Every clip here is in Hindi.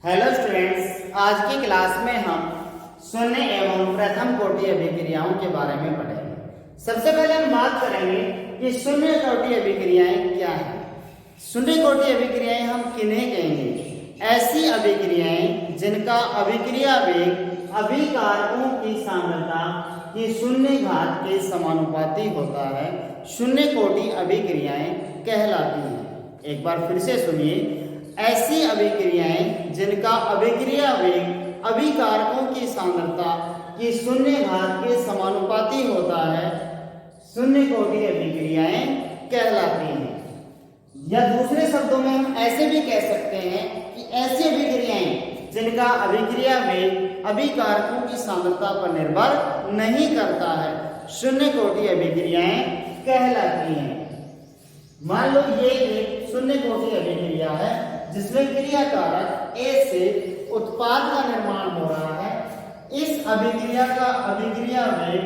हेलो स्टूडेंट्स, आज की क्लास में हम शून्य एवं प्रथम कोटि अभिक्रियाओं के बारे में पढ़ेंगे। सबसे पहले हम बात करेंगे कि शून्य कोटि अभिक्रियाएं क्या है। शून्य कोटि अभिक्रियाएं हम किन्हें कहेंगे? ऐसी अभिक्रियाएं जिनका अभिक्रिया वेग अभिकारकों की सांद्रता की शून्य घात के समानुपाती होता है, शून्य कोटि अभिक्रियाएं कहलाती हैं। एक बार फिर से सुनिए, ऐसी अभिक्रियाएं जिनका अभिक्रिया वेग अभिकारकों की सांद्रता की शून्य घात के समानुपाती होता है, शून्य कोटि अभिक्रियाएं कहलाती हैं। या दूसरे शब्दों में हम ऐसे भी कह सकते हैं कि ऐसी अभिक्रियाएं जिनका अभिक्रिया वेग अभिकारकों की सांद्रता पर निर्भर नहीं करता है, शून्य कोटि अभिक्रियाएं कहलाती हैं। मान लो ये एक शून्य कोटि अभिक्रिया है जिसमें क्रिया कारक A से उत्पाद का निर्माण हो रहा है। इस अभिक्रिया का अभिक्रिया वेग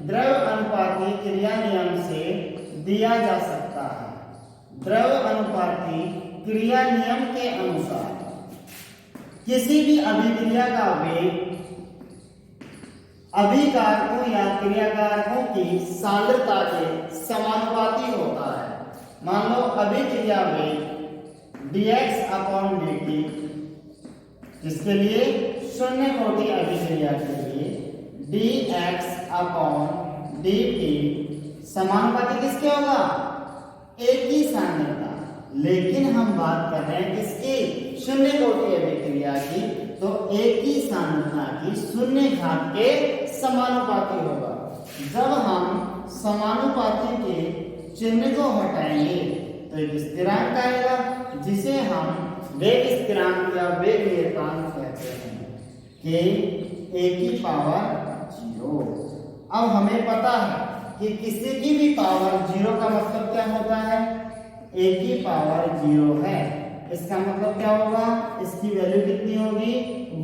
द्रव अनुपाती क्रिया नियम से दिया जा सकता है। द्रव अनुपाती क्रिया नियम के अनुसार किसी भी अभिक्रिया का वेग अभिकारकों या क्रियाकारकों की सांद्रता के समानुपाती होता है। मान लो अभिक्रिया वेग dx/dt, जिसके लिए शून्य कोटि अभिक्रिया के लिए dx/dt समानुपाती किसके होगा? एक ही सांद्रता। लेकिन हम बात कर रहे हैं किसकी? शून्य कोटि अभिक्रिया की, तो एक ही सांद्रता की शून्य घात के समानुपाती होगा। जब हम समानुपाती के चिन्ह को हटाएंगे तो एक स्थिरांक आएगा जिसे हम वेग स्थिरांक या वेग नियतांक कहते हैं कि a⁻0। अब हमें पता है कि किसी की भी पावर 0 का मतलब क्या होता है? a⁻0 है। इसका मतलब क्या होगा? इसकी वैल्यू कितनी होगी?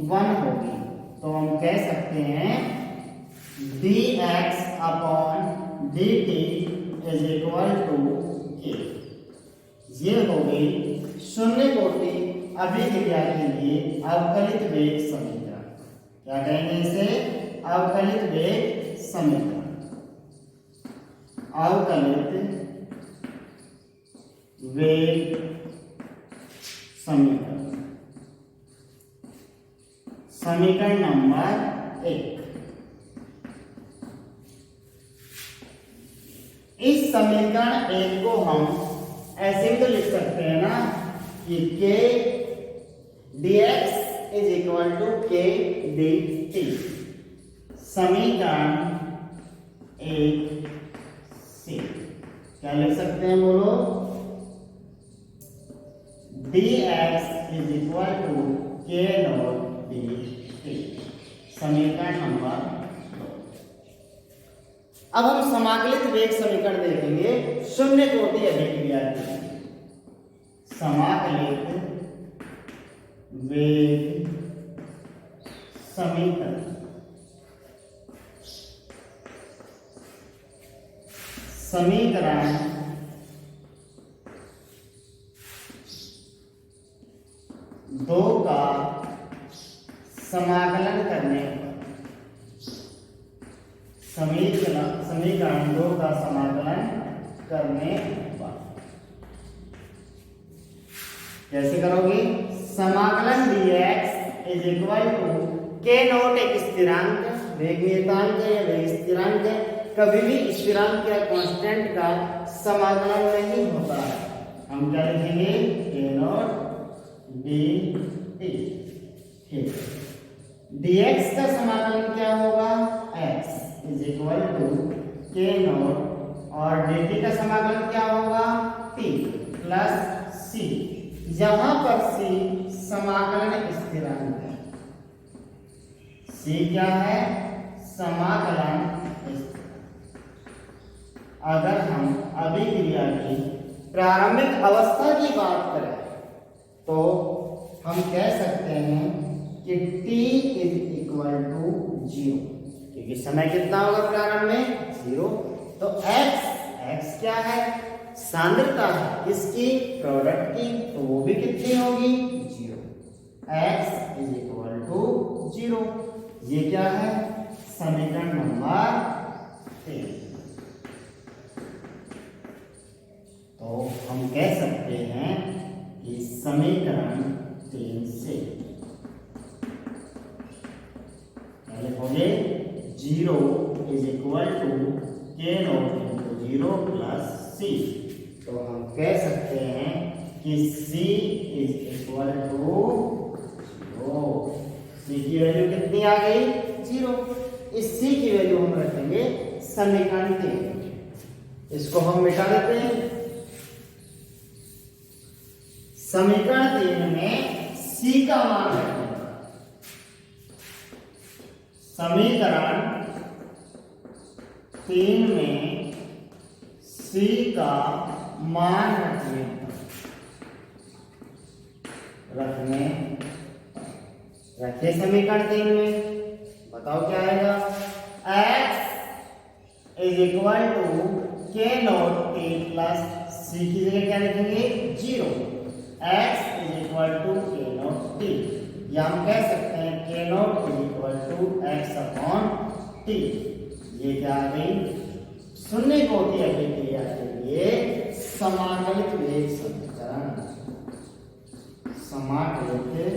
1 होगी। तो हम कह सकते हैं dx/dt k। ये हो गई शून्य कोटि अभिक्रिया के लिए अवकलित वेग समीकरण। क्या कहेंगे इसे? अवकलित वेग समीकरण। अवकलित वेग समीकरण, समीकरण नंबर 1। इस समीकरण 1 को हम ऐसे भी तो लिख सकते हैं ना कि k dx = k dt। समीकरण 1 से क्या लिख सकते हैं? बोलो। dx = k0 dt, समीकरण नंबर 2। अब हम समाकलित वेग समीकरण देखेंगे शून्य कोटि अभिक्रिया के। समाकलित वेग समीकरण, समीकरण 2 का समाकलन करने पर, समीकरण 2 का समाकलन करने पर कैसे करोगे? समाकलन dx = k0 एक स्थिरांक, वेग नियतांक है या वेग स्थिरांक है। कभी भी स्थिरांक या कांस्टेंट का समाकलन नहीं होता है। हम क्या लिखेंगे? k0 dt। ठीक। dx का समाकलन क्या होगा? x = k0 और dt का समाकलन क्या होगा? t + c। यहां पर c समाकलन स्थिरांक है। c क्या है? समाकलन स्थिरांक। अगर हम अभिक्रिया की प्रारंभिक अवस्था की बात करें तो हम कह सकते हैं कि t = 0, क्योंकि समय कितना होगा प्रारंभ में? 0। तो x क्या है? सांद्रता है इसकी, प्रोडक्ट की, तो वो भी कितनी होगी? 0। x 0। ये क्या है? समीकरण नंबर 3। तो हम कह सकते हैं कि समीकरण 3 से पहले हो गए 0 is equal to k not into 0 plus सी। तो हम कह सकते हैं कि सी इज इक्वल टू 0। सी की वैल्यू कितनी आ गई? 0। इस सी की वैल्यू हम रखेंगे समीकरण 3। इसको हम मिटा देते हैं। समीकरण 3 में सी का मान रखेंगे। समीकरण 3 में सी का मान रखे समीकरण 3 में। बताओ क्या आएगा? x is equal to k naught t plus c की जगह क्या लिखेंगे? 0। x is equal to k naught t, या हम कह सकते हैं k naught is equal to x upon t. ये क्या आ गई? शून्य कोटि अभिक्रिया के लिए समाकलित वेग समीकरण। समाकलित वेग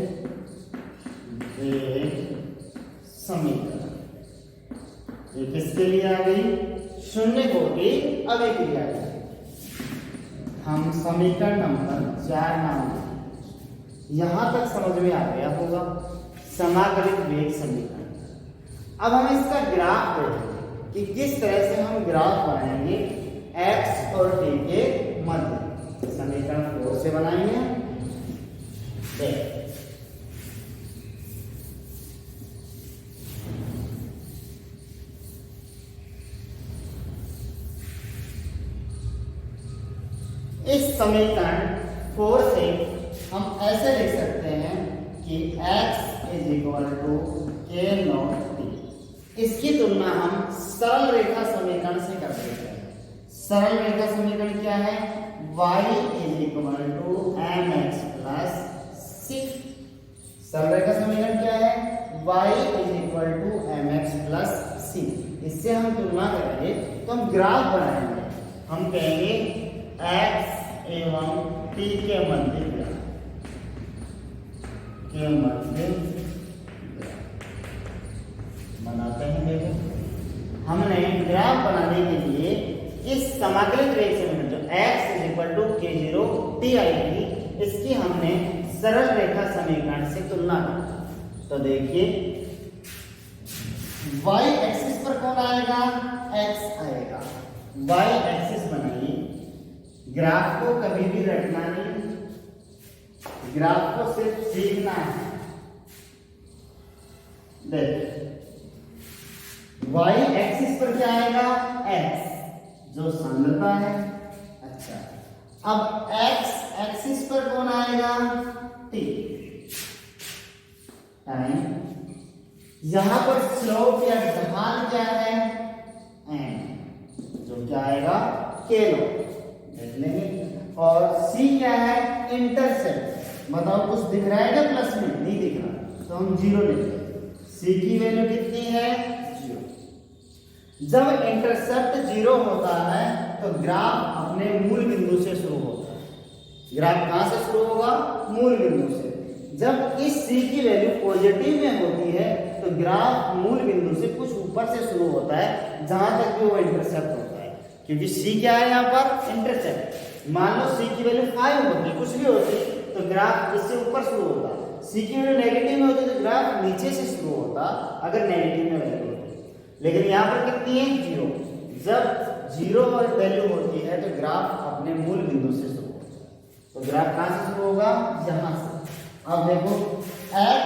समीकरण ये किसके लिए आ गई? शून्य कोटि अभिक्रिया के लिए। हम समीकरण नंबर 4 नाम देंगे। यहां तक समझ में आ गया होगा समाकलित वेग समीकरण। अब हम इसका ग्राफ देखेंगे कि किस तरह से हम ग्राफ बनाएंगे x और t के मध्य। समीकरण 4 से बनाएंगे। इस समीकरण 4 से हम ऐसे लिख सकते हैं कि x is equal to k naught T. इसकी तुलना हम सरल रेखा समीकरण से कर देते हैं। सरल रेखा समीकरण क्या है? y is equal to M X plus C. सरल रेखा समीकरण क्या है? y is equal to M X plus C. इससे हम तुलना करेंगे तो हम ग्राफ बनाएंगे। हम कहेंगे x एवं t के मध्य ग्राफ बनाते हैं। देखो हमने ग्राफ बनाने के लिए इस समाकलित वेग समीकरण जो x is equal to k0 t आएगी, इसकी हमने सरल रेखा समीकरण से तुलना की। तो देखिए y एक्सिस पर कौन आएगा? x आएगा। y एक्सिस बनाइए। ग्राफ को कभी भी रटना नहीं, ग्राफ को सिर्फ सीखना है। देख y एक्सिस पर क्या आएगा? x जो सांद्रता है। अच्छा, अब x एक्सिस पर कौन आएगा? t time. यहां पर स्लोप या ढाल क्या है? n, जो क्या आएगा? k नॉट देख लेंगे। और c क्या है? इंटरसेप्ट। बताओ कुछ दिख रहा है क्या प्लस में? नहीं दिख रहा, तो हम 0 लिखेंगे। c की वैल्यू कितनी है? 0। जब इंटरसेप्ट 0 होता है तो ग्राफ अपने मूल बिंदु से शुरू होता है। ग्राफ कहां से शुरू होगा? मूल बिंदु से। जब इस c की वैल्यू पॉजिटिव में होती है तो ग्राफ मूल बिंदु से कुछ ऊपर से शुरू होता है, जहां तक भी वो इंटरसेप्ट होता है। क्योंकि c क्या है यहाँ पर? इंटरसेप्ट। मान लो c की वैल्यू 5 होती, कुछ भी होती, तो ग्राफ इससे ऊपर शुरू होता। c की वैल्यू नेगेटिव में होती तो ग्राफ नीचे से शुरू होता, अगर नेगेटिव में वैल्यू होती। लेकिन यहाँ पर कितनी है? 0। जब 0 वैल्यू होती है तो ग्राफ अपने मूल बिंदु से शुरू होता है। तो ग्राफ कहां से शुरू होगा? यहां से। अब देखो x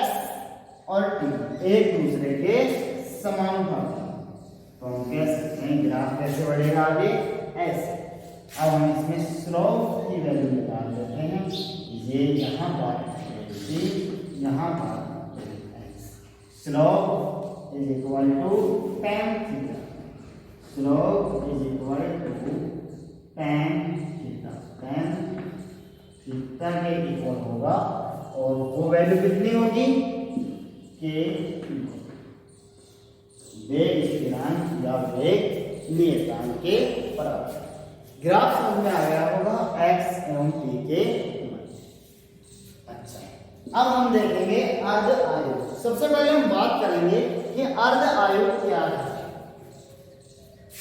और t एक दूसरे के समानुपाती, तो हम कह सकते हैं ग्राफ कैसे बढ़ेगा आगे? ऐसे। अब हम इसमें स्लोप की वैल्यू निकाल देते हैं। ये यहाँ पर यहाँ पर slope is equal to tan theta. Slope is equal to tan theta. tan theta के इक्वल होगा, और वो वैल्यू कितनी होगी? के वेग स्थिरांक या वेग नियतांक के बराबर। ग्राफ समझ में आ गया होगा x एवं t के मध्य। अच्छा, अब हम देखेंगे अर्ध आयुग। सबसे पहले हम बात करेंगे कि अर्ध आयुग क्या है।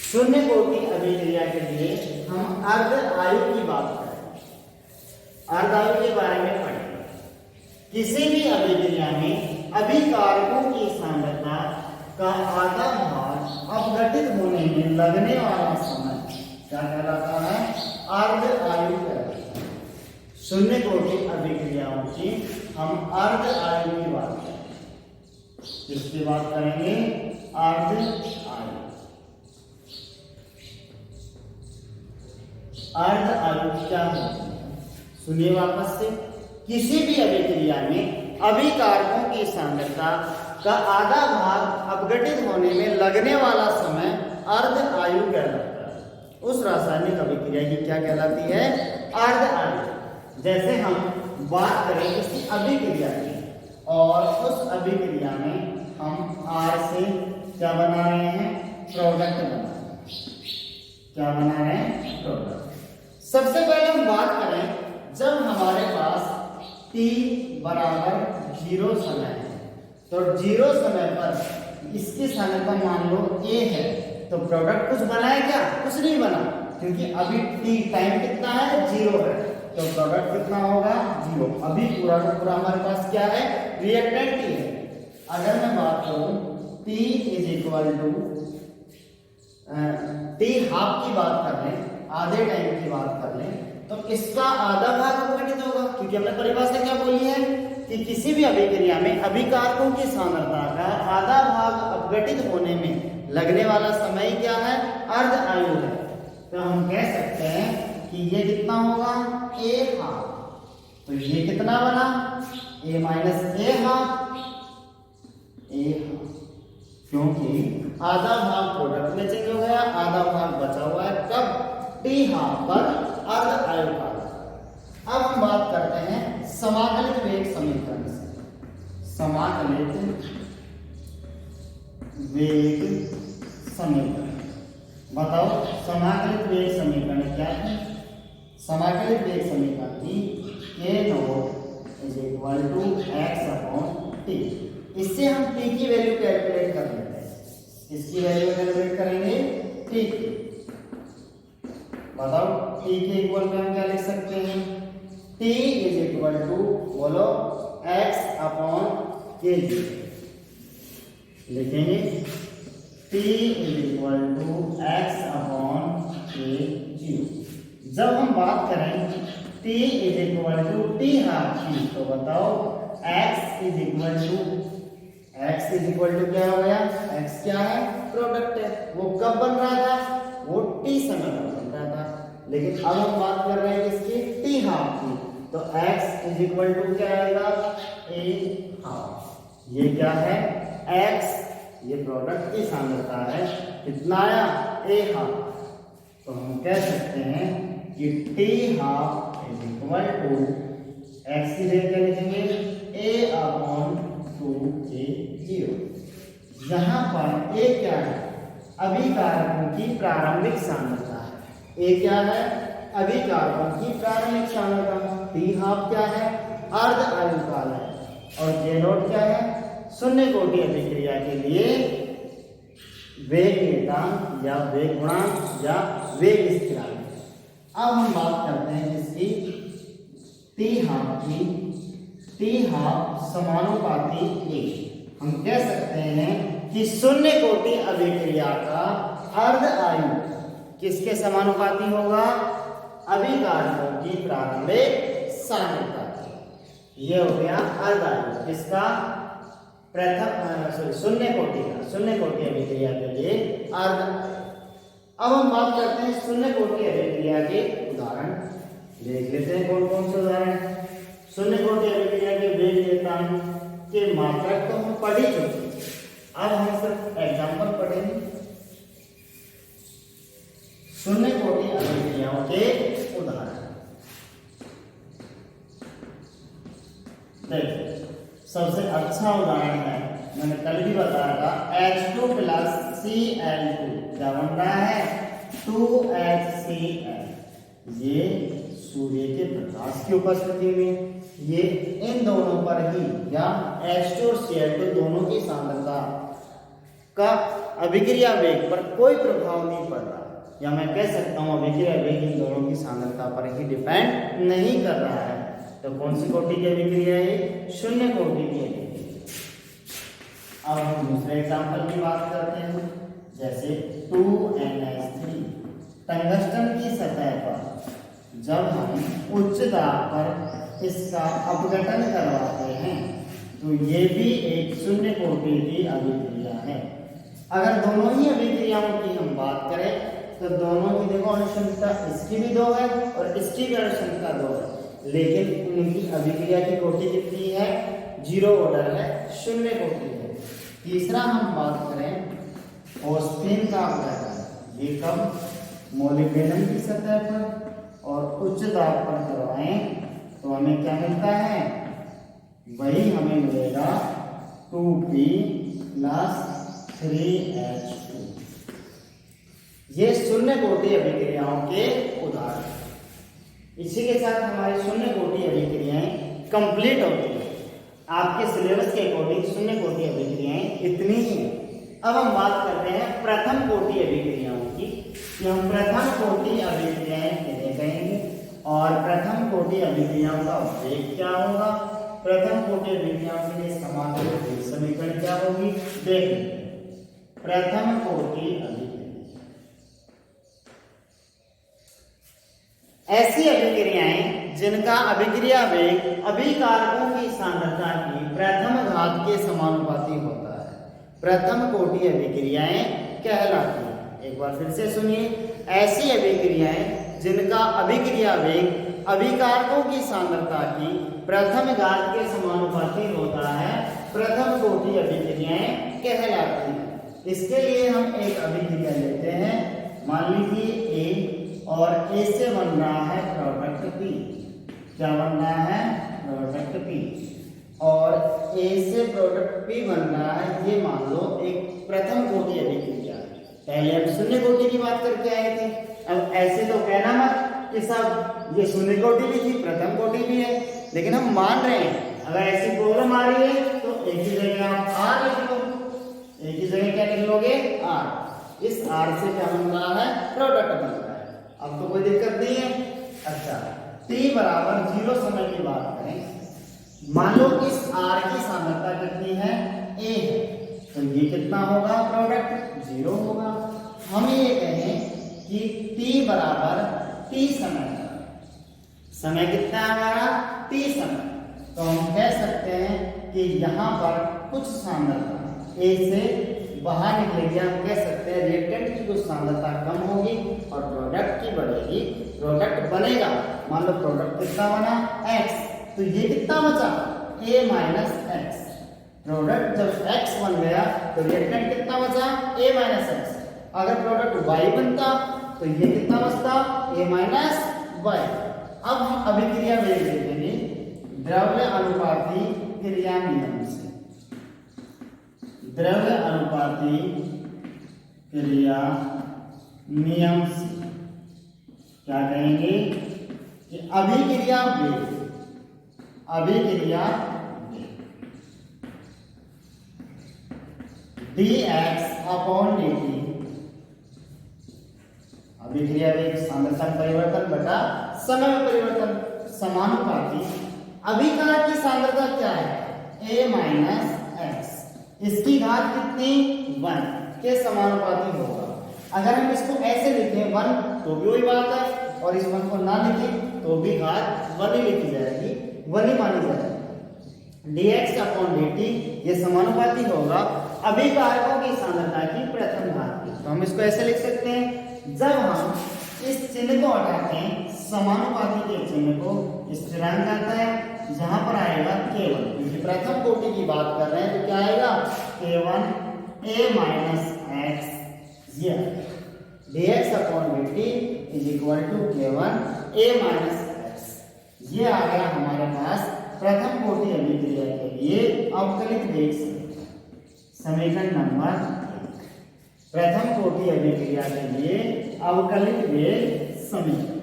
शून्य कोटि अभिक्रिया के लिए हम अर्ध आयु की बात करेंगे, अर्ध आयु के बारे में पढ़ेंगे। किसी भी अभिक्रिया में अभिकारकों की सांद्रता का आधा भाग अपघटित होने में लगने वाला समय क्या कहलाता है? अर्ध आयु कहलाता है। शून्य कोटि अभिक्रियाओं की हम अर्ध आयु की बात करेंगे। किसकी बात करेंगे? अर्ध आयु। अर्ध आयु क्या होती है? सुनिए वापस से। किसी भी अभिक्रिया में अभिकारकों की सांद्रता का आधा भाग अपघटित होने में लगने वाला समय अर्ध आयु कहलाता है। उस रासायनिक अभिक्रिया की क्या कहलाती है? अर्ध आयु। जैसे हम बात करें किसी अभिक्रिया की और उस अभिक्रिया में हम R से क्या बना रहे हैं? प्रोडक्ट बना रहे हैं। क्या बना रहे हैं? प्रोडक्ट। सबसे पहले हम बात करें जब हमारे पास t बराबर 0 समय है, तो 0 समय पर इसकी सांद्रता मान लो a है, तो प्रोडक्ट कुछ बना है क्या? कुछ नहीं बना, क्योंकि अभी t टाइम कितना है? 0 है, तो प्रोडक्ट कितना होगा? 0। अभी पूरा का पूरा हमारे पास क्या है? रिएक्टेंट t है। अगर मैं बात करूं t is equal to t half की बात कर लें, आधे टाइम की बात कर लें, तो इसका आधा भाग अपघटित होगा, क्योंकि हमने परिभाषा क्या बोली है कि किसी भी अभिक्रिया में अभिकारकों की सांद्रता का आधा भाग अपघटित होने में लगने वाला समय क्या है? अर्ध आयु है। तो हम कह सकते हैं कि ये कितना होगा? a half. तो ये कितना बना? a minus a half, a half, क्योंकि आधा भाग प्रोडक्ट में चेंज हो गया, आधा भाग बचा हुआ है। कब? t हाफ पर अर्ध आयु काल। अब हम बात करते हैं समाकलित वेग समीकरण से। समाकलित वेग समीकरण बताओ, समाकलित वेग समीकरण क्या है? समाकलित वेग समीकरण की k naught is equal to x upon t। इससे हम t की वैल्यू कैलकुलेट कर लेते हैं। इसकी वैल्यू कैलकुलेट करेंगे t की। बताओ t के इक्वल में हम क्या लिख सकते हैं? t इज इक्वल टू बोलो x अपॉन के जी लिखेंगे। t is equal to x upon k जी। जब हम बात करें t is equal to t half की, तो बताओ x इज इक्वल टू क्या हो गया? x क्या है? प्रोडक्ट है। वो कब बन रहा था? वो t समय पर बन रहा था। लेकिन अब हम बात कर रहे हैं किसकी? t हाफ की, तो x इज इक्वल टू क्या आएगा? a half. ये क्या है? x ये प्रोडक्ट की सांद्रता है, कितना आया? a half. तो हम कह सकते हैं कि t हाफ इज इक्वल टू x की जगह क्या लिखेंगे? a upon 2k0। यहाँ पर a क्या है? अभिकारकों की प्रारंभिक सांद्रता है। a क्या है? अभिकारकों की प्रारंभिक सांद्रता। t हाफ क्या है? अर्ध आयु काल है। और j नॉट क्या है? शून्य कोटि अभिक्रिया के लिए वेग नियतांक या वेग गुणांक या वेग स्थिरांक। अब हम बात करते हैं इसकी t हाफ की। t हाफ समानुपाती a। हम कह सकते हैं कि शून्य कोटि अभिक्रिया का अर्ध आयु किसके समानुपाती होगा? अभिकारकों की प्रारंभिक सांद्रता। ये हो गया अर्ध आयु। किसका? शून्य कोटि का। शून्य कोटि अभिक्रिया के लिए अर्ध आयु। अब हम बात करते हैं शून्य कोटि अभिक्रिया के उदाहरण। देख लेते हैं कौन कौन से उदाहरण। शून्य कोटि अभिक्रिया के वेग नियतांक के मात्रक तो हम पढ़ ही चुके। अब हम सिर्फ एग्जाम्पल पढ़ेंगे शून्य कोटि अभिक्रियाओं के उदाहरण। देखिए, सबसे अच्छा उदाहरण है मैंने कल भी बताया था, H2 प्लस Cl2 क्या बन रहा है 2HCl। ये सूर्य के प्रकाश की उपस्थिति में ये इन दोनों पर ही या H2 और Cl2 दोनों की सांद्रता का अभिक्रिया वेग पर कोई प्रभाव नहीं पड़ रहा, या मैं कह सकता हूं अभिक्रिया वेग इन दोनों की सांद्रता पर ही डिपेंड नहीं कर रहा है। तो कौन सी कोटि की अभिक्रिया है, शून्य कोटि की अभिक्रिया। अब हम दूसरे एग्जांपल की बात करते हैं, जैसे 2NH3 टंगस्टन की सतह पर जब हम उच्च दाब पर इसका अपघटन करवाते हैं तो ये भी एक शून्य कोटि की अभिक्रिया है। अगर दोनों ही अभिक्रियाओं की हम बात करें तो दोनों की देखो अनुशंसा, इसकी भी 2 है और इसकी भी अनुशंसा 2 है, लेकिन उनकी अभिक्रिया की कोटि कितनी है, 0 ऑर्डर है, शून्य कोटि है। तीसरा हम बात करें ऑस्टिन का अपघटन, ये कब मोलिब्डेनम की सतह पर और उच्च दाब पर करवाएं तो हमें क्या मिलता है, वही हमें मिलेगा 2P प्लस 3H2। ये शून्य कोटि अभिक्रियाओं के उदाहरण। इसी के साथ हमारी शून्य कोटि अभिक्रियाएं कंप्लीट होती है। आपके सिलेबस के अकॉर्डिंग शून्य कोटि अभिक्रियाएं इतनी ही हैं। अब हम बात करते हैं प्रथम कोटि अभिक्रियाओं की, कि हम प्रथम कोटि अभिक्रियाएं किन्हें कहेंगे और प्रथम कोटि अभिक्रियाओं का वेग क्या होगा, प्रथम कोटि अभिक्रियाओं के लिए समाकल वेग समीकरण क्या होगी, देखेंगे। प्रथम कोटि अभिक्रिया ऐसी अभिक्रियाएं जिनका अभिक्रिया वेग अभिकारकों की सांद्रता की प्रथम घात के समानुपाती होता है, प्रथम कोटि अभिक्रियाएं कहलाती हैं। एक बार फिर से सुनिए, ऐसी अभिक्रियाएं जिनका अभिक्रिया वेग अभिकारकों की सांद्रता की प्रथम घात के समानुपाती होता है, प्रथम कोटि अभिक्रियाएं कहलाती हैं। इसके लिए हम एक अभिक्रिया लेते हैं, मान लीजिए A और A से बन रहा है प्रोडक्ट P, क्या बन रहा है, प्रोडक्ट P, और A से प्रोडक्ट P बन रहा है, ये मान लो एक प्रथम कोटि अभिक्रिया है। पहले हम शून्य कोटि की बात करके आए थे, अब ऐसे तो कहना मत कि सब ये शून्य कोटि भी थी प्रथम कोटि भी है, लेकिन हम मान रहे हैं अगर ऐसी प्रॉब्लम आ रही है तो एक ही जगह आप R लिख लो, एक ही जगह क्या लिख लोगे, R। इस R से क्या बन रहा है, प्रोडक्ट बन रहा है। अब तो कोई दिक्कत नहीं है। अच्छा, t बराबर 0 समय की बात करें, मान लो इस R की सांद्रता कितनी है, A है, तो ये कितना होगा, प्रोडक्ट 0 होगा। हम ये कहें कि t बराबर t समय, समय कितना है हमारा, t समय, तो हम कह सकते हैं कि यहाँ पर कुछ सांद्रता A से बाहर निकलेगी, हम कह सकते हैं रिएक्टेंट की कुछ सांद्रता कम होगी और प्रोडक्ट की बढ़ेगी, प्रोडक्ट बनेगा। मान लो प्रोडक्ट कितना बना, x, तो ये कितना बचा, a माइनस एक्स। प्रोडक्ट जब x बन गया तो रिएक्टेंट कितना बचा, a माइनस एक्स। अगर प्रोडक्ट y बनता तो ये कितना बचता, a माइनस वाई। अब हम अभिक्रिया वेग देखेंगे द्रव्य अनुपाती क्रिया नियम से, द्रव्य अनुपाती क्रिया नियम से क्या कहेंगे कि अभिक्रिया वेग, अभिक्रिया dx अपॉन dt, अभिक्रिया वेग सांद्रता परिवर्तन बटा समय में परिवर्तन समानुपाती। अभिकार की सांद्रता क्या है, a माइनस एक्स, इसकी घात कितनी, 1 के समानुपाती होगा। अगर हम इसको ऐसे लिखें 1 तो भी वही बात है, और इस 1 को ना लिखें तो भी घात 1 ही लिखी जाएगी, 1 ही मानी जाएगी। dx अपॉन dt ये समानुपाती होगा अभिकारकों की सांद्रता की प्रथम घात की। तो हम इसको ऐसे लिख सकते हैं, जब हम इस चिन्ह को हटाते हैं, समानुपाती के चिन्ह को स्थिरांक आता है, जहां पर आएगा k1, क्योंकि प्रथम कोटि की बात कर रहे हैं तो क्या आएगा, k1 a माइनस एक्स, ये dx upon dt is equal to k1 a minus x. ये आ गया हमारे पास प्रथम कोटि अभिक्रिया के लिए अवकलित वेग समीकरण। समीकरण नंबर 1, प्रथम कोटि अभिक्रिया के लिए अवकलित वेग समीकरण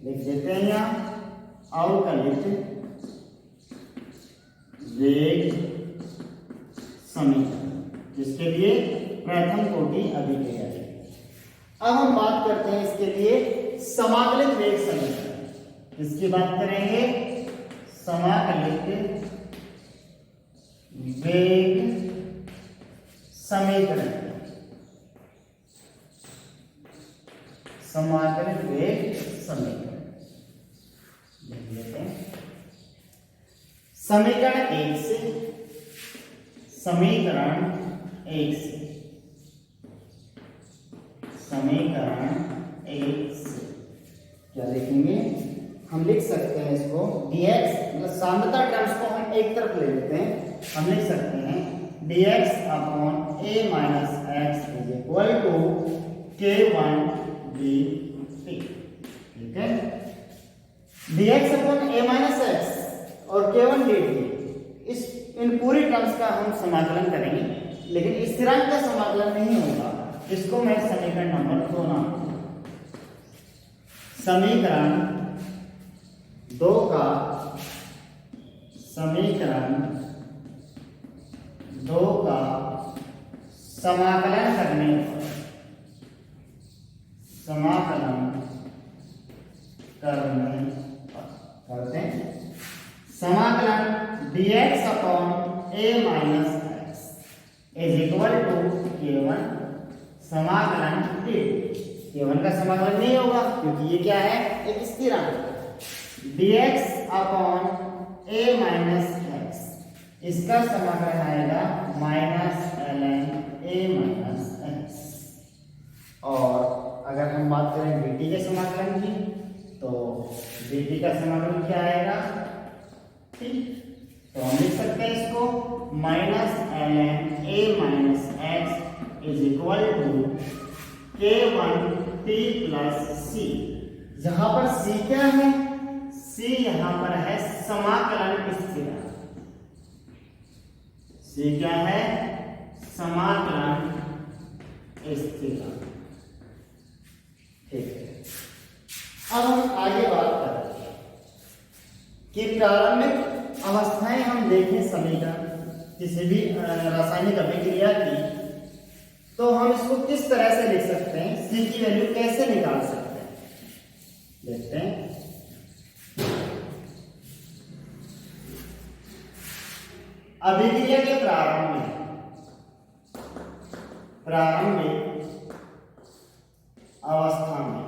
लिख देते हैं यहाँ। अवकलित वेग समीकरण जिसके लिए प्रथम कोटि अभिक्रिया है। अब हम बात करते हैं इसके लिए समाकलित वेग समीकरण। इसकी बात करेंगे समाकलित वेग समीकरण। समाकलित वेग समीकरण लिख लेते हैं। समीकरण 1 से समीकरण 1 से क्या लिखेंगे? हम लिख सकते हैं इसको dx मतलब सांद्रता टर्म्स को हम एक तरफ ले लेते हैं। हम लिख सकते हैं dx upon a minus x is equal to k1 dt। ठीक है, dx upon a minus x और k1 dt इस इन पूरी टर्म्स का हम समाकलन करेंगे, लेकिन स्थिरांक का समाकलन नहीं होगा। इसको मैं समीकरण नंबर 2 नाम दूंगा। समीकरण 2 का समाकलन करने करते हैं। समाकलन dx upon a minus x is equal to k1 समाकलन dt। k1 का समाकलन नहीं होगा क्योंकि ये क्या है? एक स्थिरांक। dx upon a minus x इसका समाकलन आएगा minus ln a minus x. और अगर हम बात करें dt के समाकलन की तो dt का समाकलन क्या आएगा? ठीक, तो हम लिख सकते हैं इसको minus ln a minus x is equal to k1 t plus c। जहां पर c क्या है? c यहां पर है समाकलन स्थिरांक। c क्या है? समाकलन स्थिरांक। ठीक है, अब हम आगे बात करें कि प्रारंभिक अवस्थाएं हम देखें समीकरण किसी भी रासायनिक अभिक्रिया की, तो हम इसको किस तरह से लिख सकते हैं? C की वैल्यू कैसे निकाल सकते हैं? देखते हैं। अभिक्रिया के प्रारंभिक अवस्था में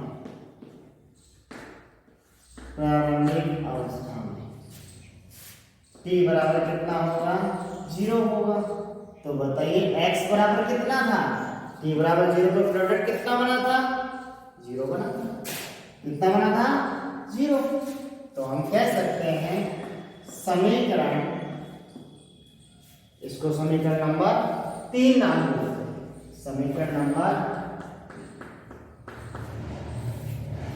t बराबर कितना होगा? 0 होगा। तो बताइए x बराबर कितना था? t बराबर 0 पर प्रोडक्ट कितना बना था? 0 बना था। कितना बना था? 0। तो हम कह सकते हैं समीकरण, इसको समीकरण नंबर 3 नाम देते हैं।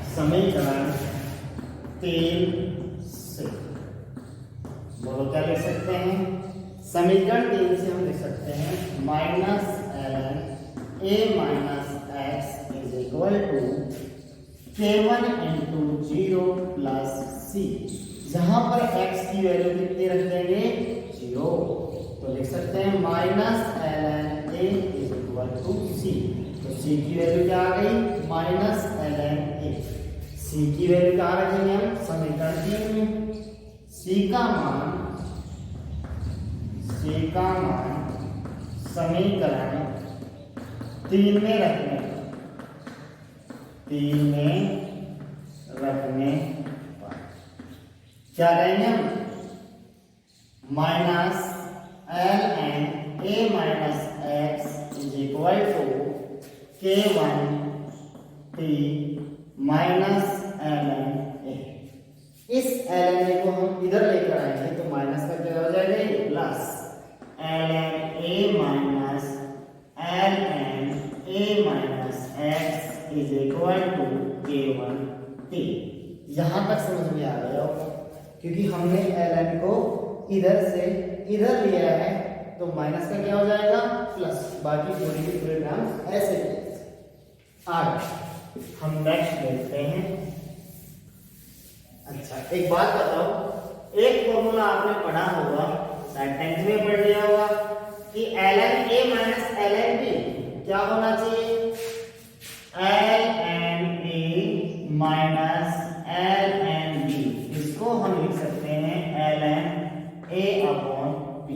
समीकरण 3 से बोलो क्या लिख सकते हैं? समीकरण 3 से हम लिख सकते हैं minus ln a minus x is equal to k1 into 0 plus c। जहां पर x की वैल्यू कितनी रख देंगे? 0। तो लिख सकते हैं minus ln a is equal to c। तो c की वैल्यू क्या आ गई? Minus ln a। c की वैल्यू कहाँ रखेंगे हम? समीकरण 3 में। c का मान समीकरण 3 में रखने पर क्या करेंगे हम? Minus ln a minus x is equal to k1 t minus ln a। इस ln a को हम इधर लेकर आएंगे तो माइनस का क्या हो जाएगा? Plus ln a minus x is equal to k1 t। यहां तक समझ में आ गया होगा क्योंकि हमने ln को इधर से इधर लिया है तो माइनस का क्या हो जाएगा प्लस, बाकी पूरी की पूरी टर्म्स ऐसे ही। आगे हम नेक्स्ट देखते हैं। अच्छा एक बात बताओ, एक फॉर्मूला आपने पढ़ा होगा, शायद 10th में पढ़ लिया होगा कि ln a minus ln b क्या होना चाहिए, ln a minus ln b, इसको हम लिख सकते हैं ln a अपॉन b।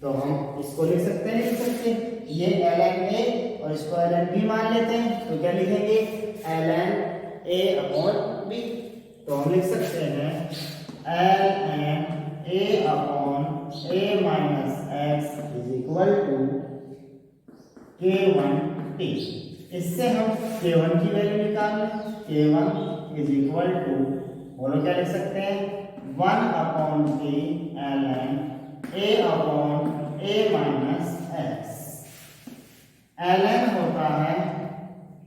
तो हम इसको लिख सकते हैं, लिख सकते हैं ये ln a और इसको ln b मान लेते हैं, तो क्या लिखेंगे ln a अपॉन b। तो हम लिख सकते हैं ln a upon a minus x is equal to k1t। इससे हम k1 की वैल्यू निकाल लें, k1 इज इक्वल टू, बोलो क्या लिख सकते हैं 1 upon k ln a upon a minus x। ln होता है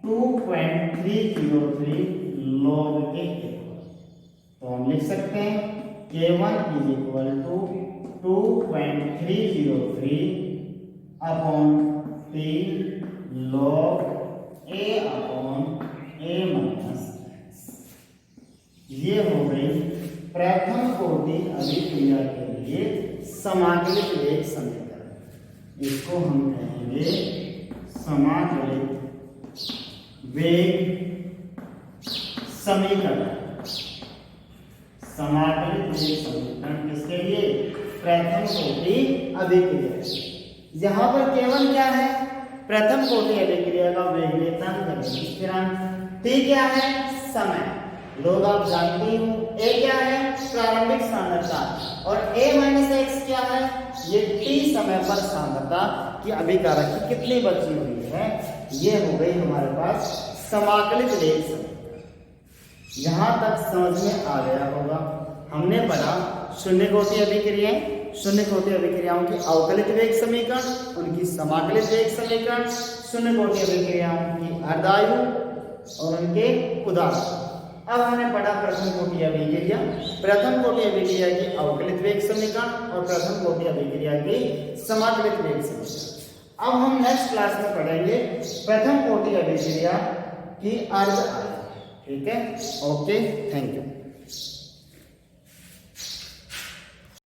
2.303 log के इक्वल, तो हम लिख सकते हैं k1 is equal to 2.303 upon 3 log a upon a minus x। ये हो गई प्रथम कोटि अभिक्रिया के लिए समाकलित वेग समीकरण। इसको हम कहेंगे समाकलित वेग समीकरण। समाकलित वेग समीकरण किसके लिए, प्रथम कोटि अभिक्रिया। यहाँ पर केवल क्या है, प्रथम कोटि अभिक्रिया का वेग वेतन स्थिरांक, t क्या है समय, लोग आप जानते ही हो, a क्या है प्रारंभिक सांद्रता और a माइनस x क्या है, ये t समय पर सांद्रता की अभिकारक की कितनी बची हुई है। ये हो गई हमारे पास समाकलित वेग समीकरण। यहाँ तक समझ में आ गया होगा। हमने पढ़ा शून्य कोटि अभिक्रियाएं, शून्य कोटि अभिक्रियाओं की अवकलित वेग समीकरण, उनकी समाकलित वेग समीकरण, शून्य कोटि अभिक्रियाओं की अर्धायु और उनके उदाहरण। अब हमने पढ़ा प्रथम कोटि अभिक्रिया, प्रथम कोटि अभिक्रिया की अवकलित वेग समीकरण और प्रथम कोटि अभिक्रिया की समाकलित वेग समीकरण। अब हम नेक्स्ट क्लास में पढ़ेंगे प्रथम कोटि अभिक्रिया की अर्ध आयु। ठीक है, ओके, थैंक यू।